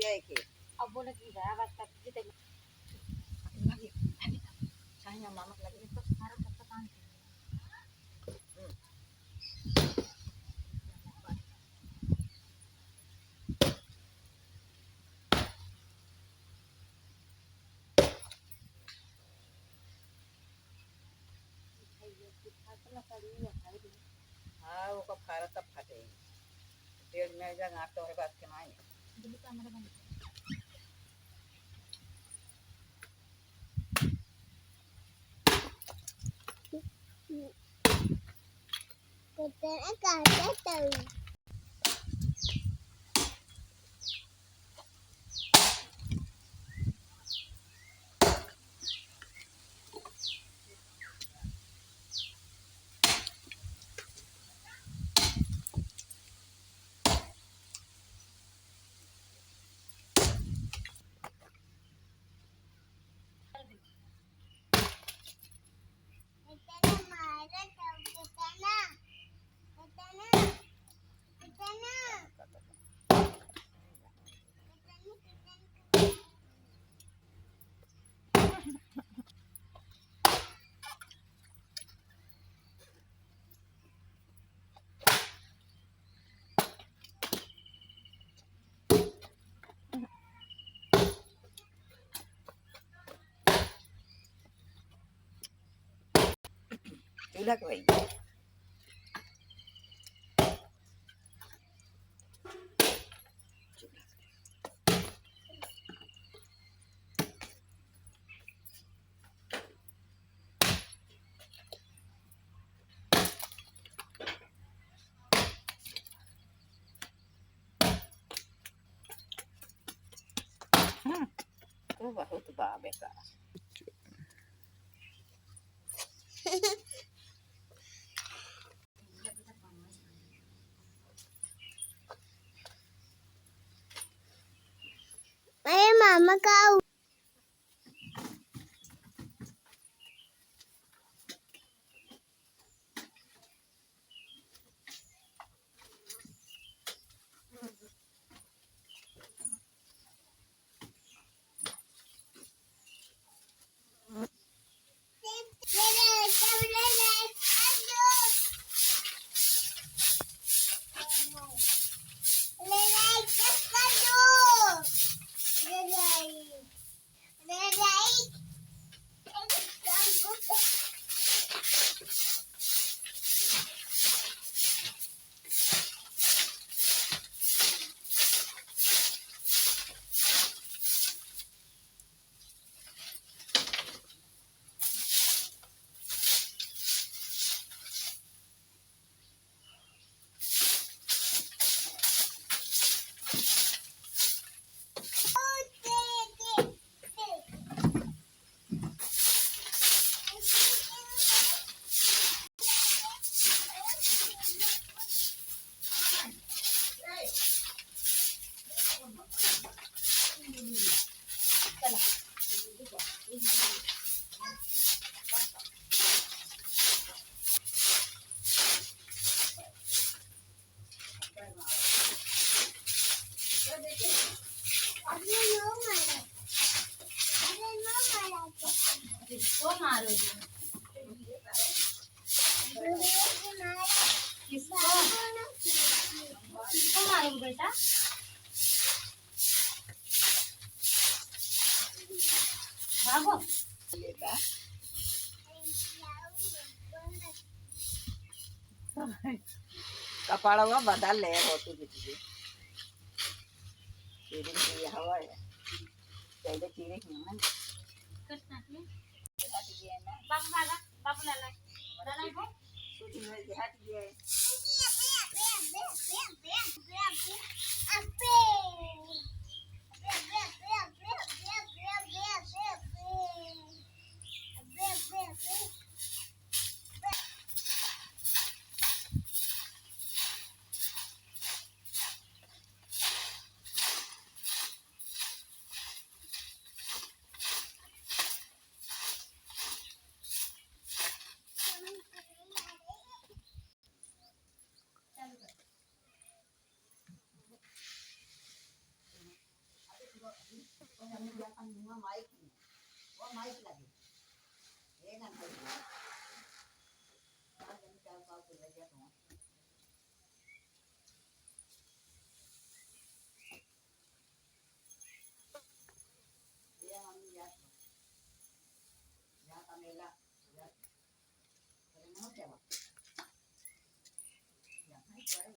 आहे की अब बोला की आवाज का जिथे लगे साइना मामा लगे तो सारा सब काम हाँ वो का फारा तब फटे पेड़ में जगह आटो है बात के माई दिल्ली कैमरा बंद कितना काटा तभी कितना मारा तब कितना चूल्हा के भाई तो बहुत बाबे का मेरे मामा का तो मारो किसको किसको मारो बेटा भागो लेता कपाड़ा हुआ बदल ले होती बिजली तेरी की हवा है पहले तेरे की ना कृष्णा की हट गया ना बाबू लाला को शूटिंग में हट गया माइक नहीं वो माइक लगे ये ना लगे आज हम क्या बात कर रहे हैं ये हम या तमेला या pero no te va ya hay